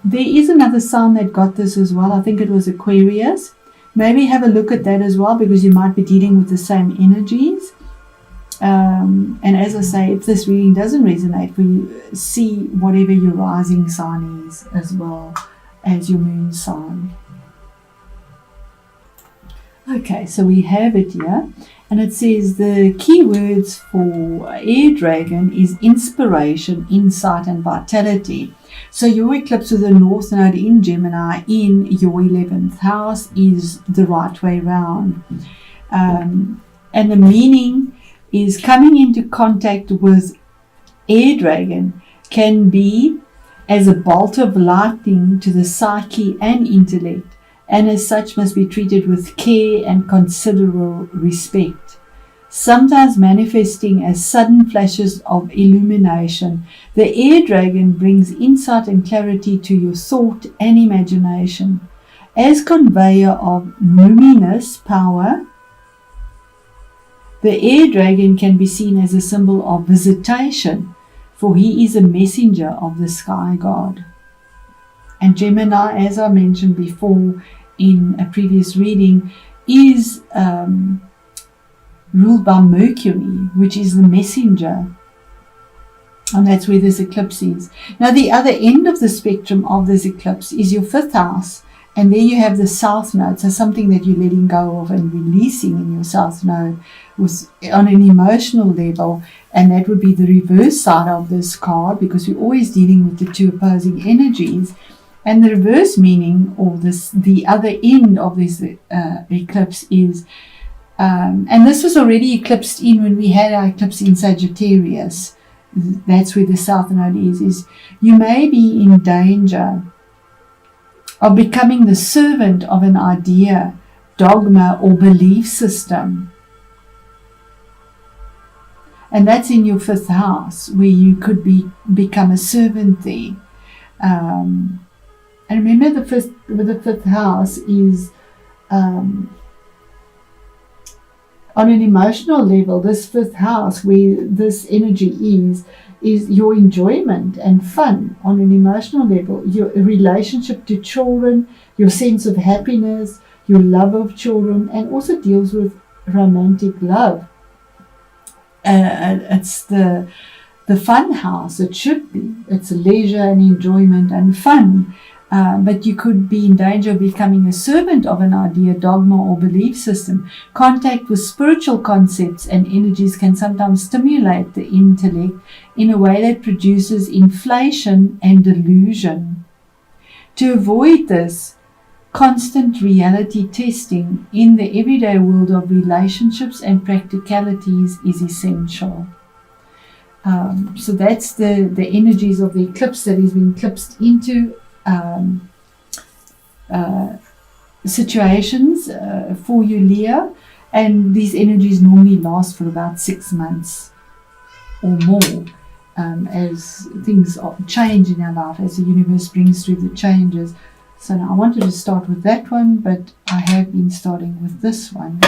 There is another sign that got this as well. I think it was Aquarius. Maybe have a look at that as well, because you might be dealing with the same energies. And as I say, if this reading doesn't resonate for you, see whatever your rising sign is as well as your moon sign. Okay, so we have it here, and it says the key words for air dragon is inspiration, insight, and vitality. So your eclipse with the North Node in Gemini in your 11th house is the right way round. And the meaning is coming into contact with air dragon can be as a bolt of lightning to the psyche and intellect, and as such must be treated with care and considerable respect. Sometimes manifesting as sudden flashes of illumination, the air dragon brings insight and clarity to your thought and imagination. As conveyor of luminous power, the air dragon can be seen as a symbol of visitation, for he is a messenger of the sky god. And Gemini, as I mentioned before in a previous reading, is ruled by Mercury, which is the messenger. And that's where this eclipse is. Now, the other end of the spectrum of this eclipse is your 5th house. And there you have the South Node, so something that you're letting go of and releasing in your South Node on an emotional level. And that would be the reverse side of this card, because we're always dealing with the two opposing energies. And the reverse meaning, or the other end of this eclipse is, and this was already eclipsed in when we had our eclipse in Sagittarius. That's where the South Node is you may be in danger of becoming the servant of an idea, dogma, or belief system. And that's in your 5th house, where you could become a servant there. And remember, the 5th house is on an emotional level. This 5th house, where this energy is your enjoyment and fun on an emotional level, your relationship to children, your sense of happiness, your love of children, and also deals with romantic love. It's the fun house. It should be. It's leisure and enjoyment and fun. But you could be in danger of becoming a servant of an idea, dogma, or belief system. Contact with spiritual concepts and energies can sometimes stimulate the intellect in a way that produces inflation and delusion. To avoid this, constant reality testing in the everyday world of relationships and practicalities is essential. So that's the energies of the eclipse that is being eclipsed into situations for you, Leo, and these energies normally last for about 6 months or more, as things change in our life, as the universe brings through the changes. So now I wanted to start with that one, but I have been starting with this one.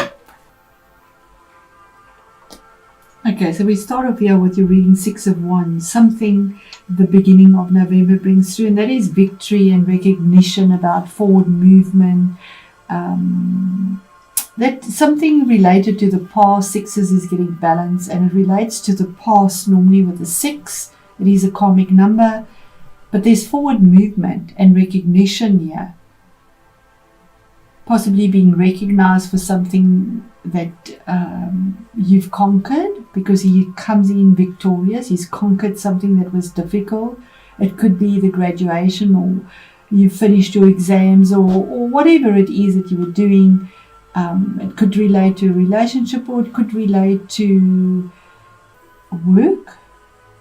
Okay, so we start off here with your reading 6 of Wands, something the beginning of November brings through, and that is victory and recognition about forward movement. That something related to the past. 6s is getting balance, and it relates to the past normally with the 6. It is a karmic number, but there's forward movement and recognition here. Possibly being recognized for something that you've conquered, because he comes in victorious. He's conquered something that was difficult. It could be the graduation, or you finished your exams, or whatever it is that you were doing. It could relate to a relationship, or it could relate to work,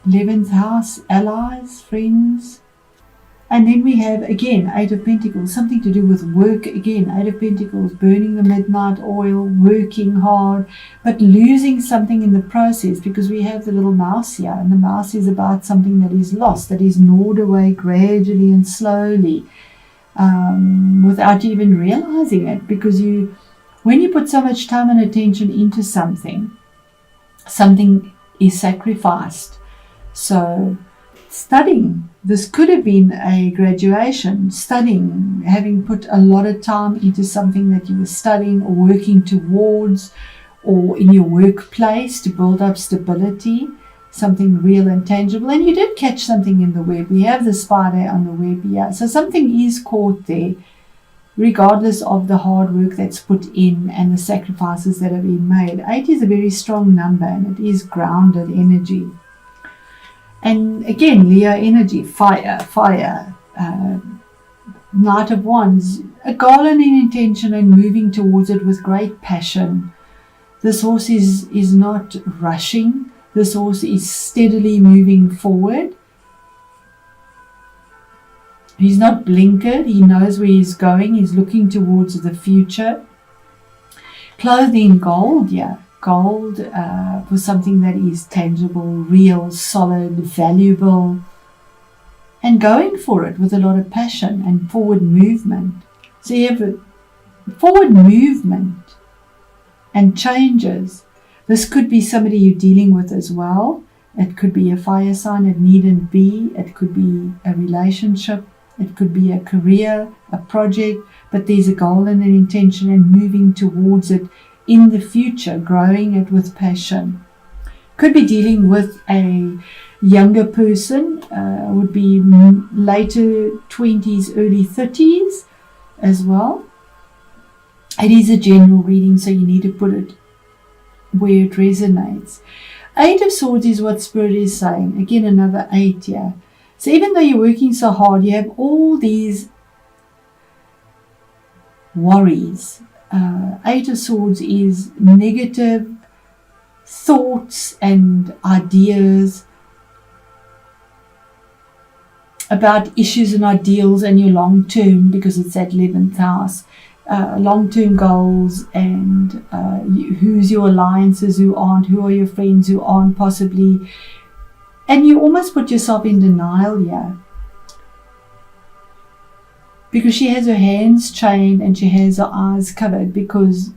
11th house, allies, friends. And then we have, again, 8 of Pentacles, something to do with work. Again, 8 of Pentacles, burning the midnight oil, working hard, but losing something in the process, because we have the little mouse here, and the mouse is about something that is lost, that is gnawed away gradually and slowly, without you even realizing it, because when you put so much time and attention into something is sacrificed. So studying, This could have been a graduation, studying, having put a lot of time into something that you were studying or working towards, or in your workplace to build up stability, something real and tangible. And you did catch something in the web. We have the spider on the web here. So something is caught there, regardless of the hard work that's put in and the sacrifices that have been made. 8 is a very strong number, and it is grounded energy. And again, Leo energy, fire, Knight of Wands, a goal and an intention, and moving towards it with great passion. This horse is not rushing. This horse is steadily moving forward. He's not blinkered. He knows where he's going. He's looking towards the future. Clothed in gold, yeah. Gold for something that is tangible, real, solid, valuable, and going for it with a lot of passion and forward movement. So you have a forward movement and changes. This could be somebody you're dealing with as well. It could be a fire sign. It needn't be. It could be a relationship. It could be a career, a project, but there's a goal and an intention and moving towards it in the future, growing it with passion. Could be dealing with a younger person, would be later 20s, early 30s as well. It is a general reading, so you need to put it where it resonates. 8 of Swords is what Spirit is saying. Again, another 8 here. So even though you're working so hard, you have all these worries. 8 of Swords is negative thoughts and ideas about issues and ideals and your long term, because it's at 11th house. Long-term goals and who's your alliances, who aren't, who are your friends, who aren't possibly. And you almost put yourself in denial here. Because she has her hands chained and she has her eyes covered because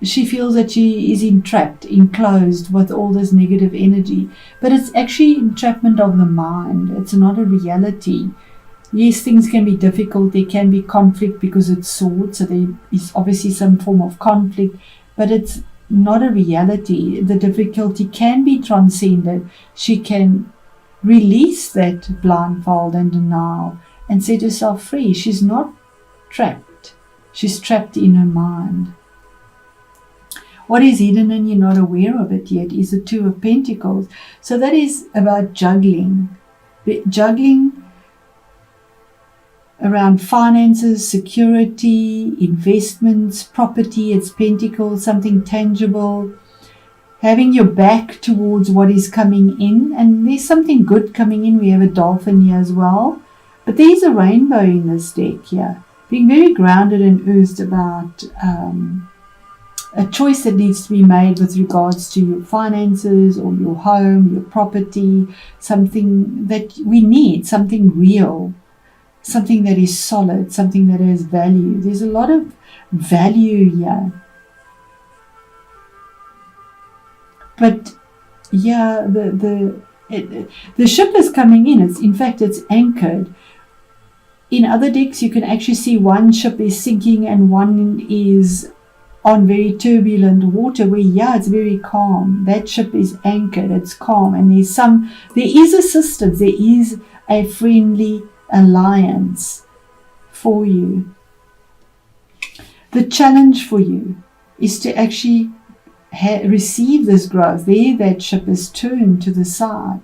she feels that she is entrapped, enclosed with all this negative energy. But it's actually entrapment of the mind. It's not a reality. Yes, things can be difficult. There can be conflict because it's swords. So there is obviously some form of conflict. But it's not a reality. The difficulty can be transcended. She can release that blindfold and denial and set herself free. She's not trapped. She's trapped in her mind. What is hidden and you're not aware of it yet is the 2 of Pentacles. So that is about juggling. Juggling around finances, security, investments, property. It's Pentacles, something tangible. Having your back towards what is coming in. And there's something good coming in. We have a dolphin here as well. But there's a rainbow in this deck here. Being very grounded and earthed about a choice that needs to be made with regards to your finances or your home, your property, something that we need, something real, something that is solid, something that has value. There's a lot of value here. But yeah, the ship is coming in. It's anchored. In other decks, you can actually see one ship is sinking and one is on very turbulent water where, it's very calm. That ship is anchored, it's calm, and there is assistance, there is a friendly alliance for you. The challenge for you is to actually receive this growth. There, that ship is turned to the side.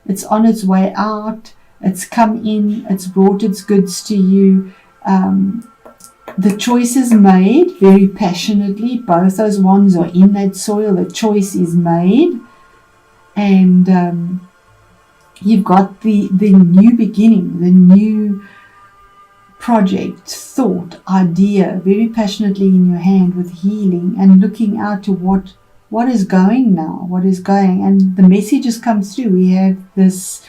It's on its way out. It's come in. It's brought its goods to you. The choice is made very passionately. Both those wands are in that soil. The choice is made. And you've got the new beginning, the new project, thought, idea, very passionately in your hand with healing and looking out to what is going now, what is going. And the messages come through. We have this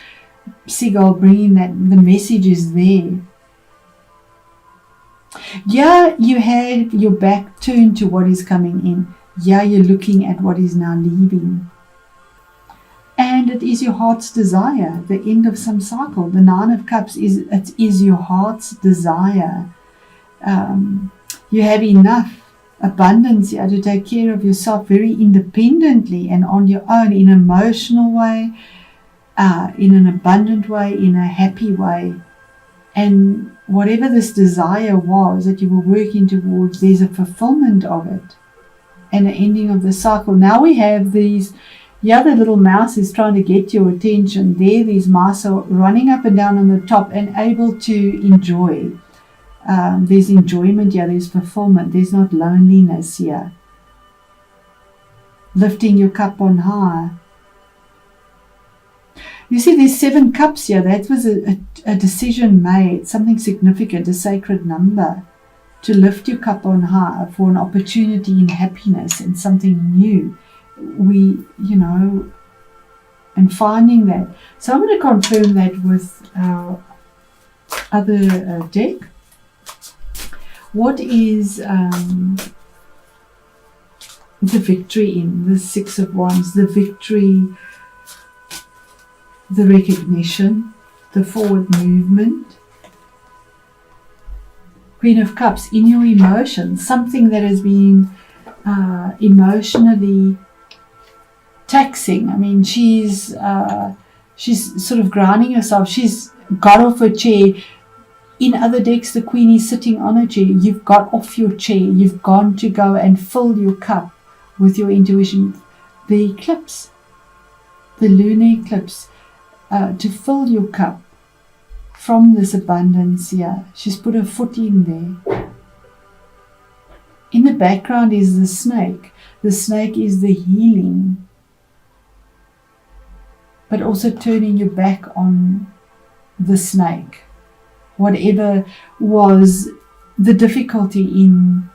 seagull bringing that the message is there. Yeah, you had your back turned to what is coming in. Yeah, you're looking at what is now leaving. And and it is your heart's desire, the end of some cycle. The Nine of Cups is your heart's desire. You have enough abundance here to take care of yourself very independently and on your own, in an emotional way, in an abundant way, in a happy way. And whatever this desire was that you were working towards, there's a fulfillment of it and an ending of the cycle. Now we have these, the other little mouse is trying to get your attention. There, these mice are running up and down on the top and able to enjoy. There's enjoyment here, there's fulfillment, there's not loneliness here. Lifting your cup on high. You see, there's 7 cups here. That was a decision made, something significant, a sacred number, to lift your cup on high for an opportunity in happiness and something new. And finding that. So I'm going to confirm that with our other deck. What is the victory in the 6 of Wands? The victory, the recognition, the forward movement. Queen of Cups, in your emotions, something that has been emotionally taxing. I mean, she's sort of grounding herself. She's got off her chair. In other decks, the Queen is sitting on a chair. You've got off your chair. You've gone to go and fill your cup with your intuition. The eclipse, the lunar eclipse, to fill your cup from this abundance here. She's put her foot in there. In the background is the snake. The snake is the healing, but also turning your back on the snake. Whatever was the difficulty in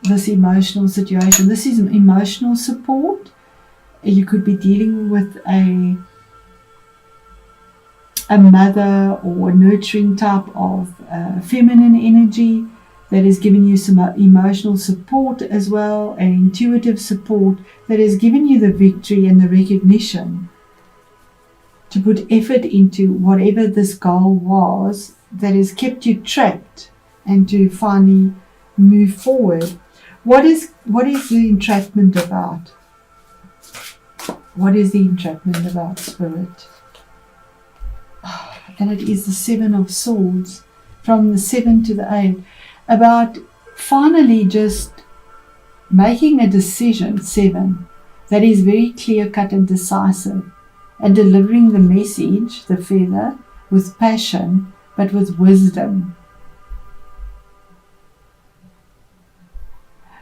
this emotional situation. This is emotional support. You could be dealing with a mother or a nurturing type of feminine energy that is giving you some emotional support as well, and intuitive support that has given you the victory and the recognition to put effort into whatever this goal was that has kept you trapped, and to finally move forward. What is the entrapment about? What is the entrapment about, Spirit? And it is the 7 of Swords, from the 7 to the 8, about finally just making a decision, 7, that is very clear-cut and decisive, and delivering the message, the feather, with passion, but with wisdom.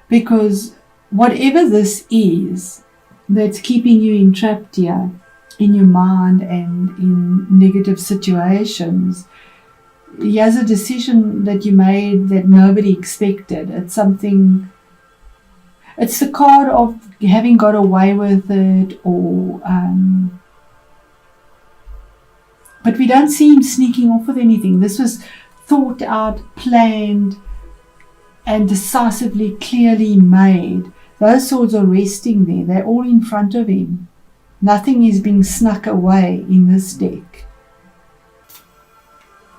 Because whatever this is that's keeping you entrapped here in your mind and in negative situations, here's a decision that you made that nobody expected. It's something, it's the card of having got away with it, or but we don't see him sneaking off with anything. This was thought out, planned, and decisively, clearly made. Those swords are resting there. They're all in front of him. Nothing is being snuck away in this deck.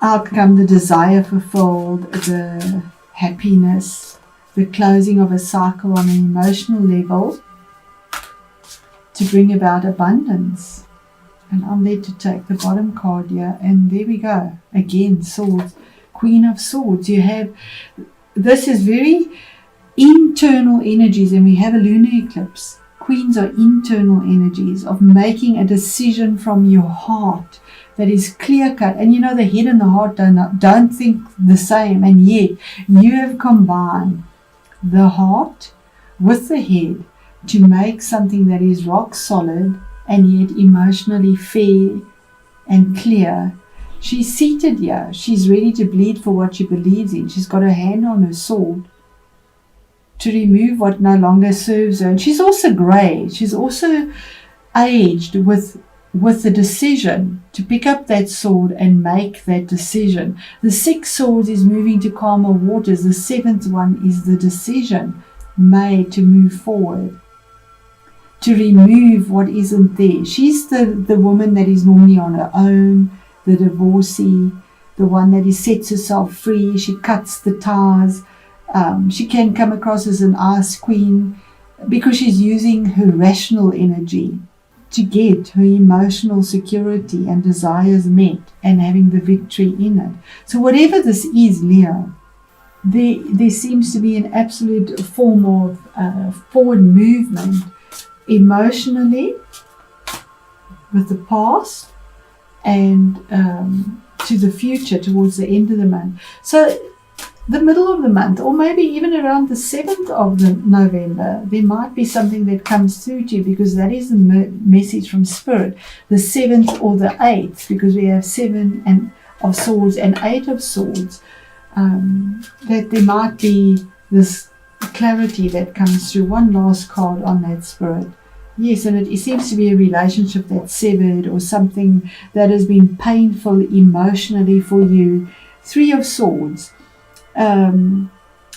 Out come the desire fulfilled, the happiness, the closing of a cycle on an emotional level to bring about abundance. And I'm there to take the bottom card here, and there we go. Again, swords, Queen of Swords. You have, this is very internal energies, and we have a lunar eclipse. Queens are internal energies of making a decision from your heart that is clear-cut. And you know, the head and the heart don't think the same, and yet you have combined the heart with the head to make something that is rock solid and yet emotionally fair and clear. She's seated here. She's ready to bleed for what she believes in. She's got her hand on her sword to remove what no longer serves her. And she's also grey. She's also aged with the decision to pick up that sword and make that decision. The 6 swords is moving to calmer waters. The 7th one is the decision made to move forward. to remove what isn't there. She's the woman that is normally on her own, the divorcee, the one that sets herself free. She cuts the ties. She can come across as an ice queen because she's using her rational energy to get her emotional security and desires met and having the victory in it. So whatever this is, Leo, there seems to be an absolute form of forward movement emotionally with the past and to the future towards the end of the month. So the middle of the month, or maybe even around the 7th of November, there might be something that comes through to you, because that is the message from Spirit. The 7th or the 8th, because we have 7 of Swords and 8 of Swords, that there might be this clarity that comes through. One last card on that, Spirit. Yes, and it seems to be a relationship that's severed, or something that has been painful emotionally for you. 3 of Swords.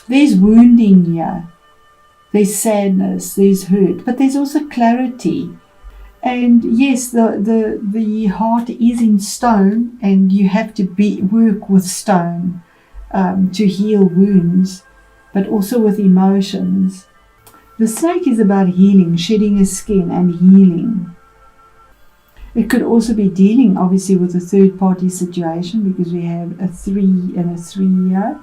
There's wounding here, there's sadness, there's hurt, but there's also clarity. And yes, the heart is in stone, and you have to work with stone to heal wounds, but also with emotions. The snake is about healing, shedding a skin and healing. It could also be dealing, obviously, with a third-party situation, because we have a 3 and a 3 here.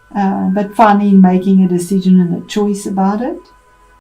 But finally making a decision and a choice about it.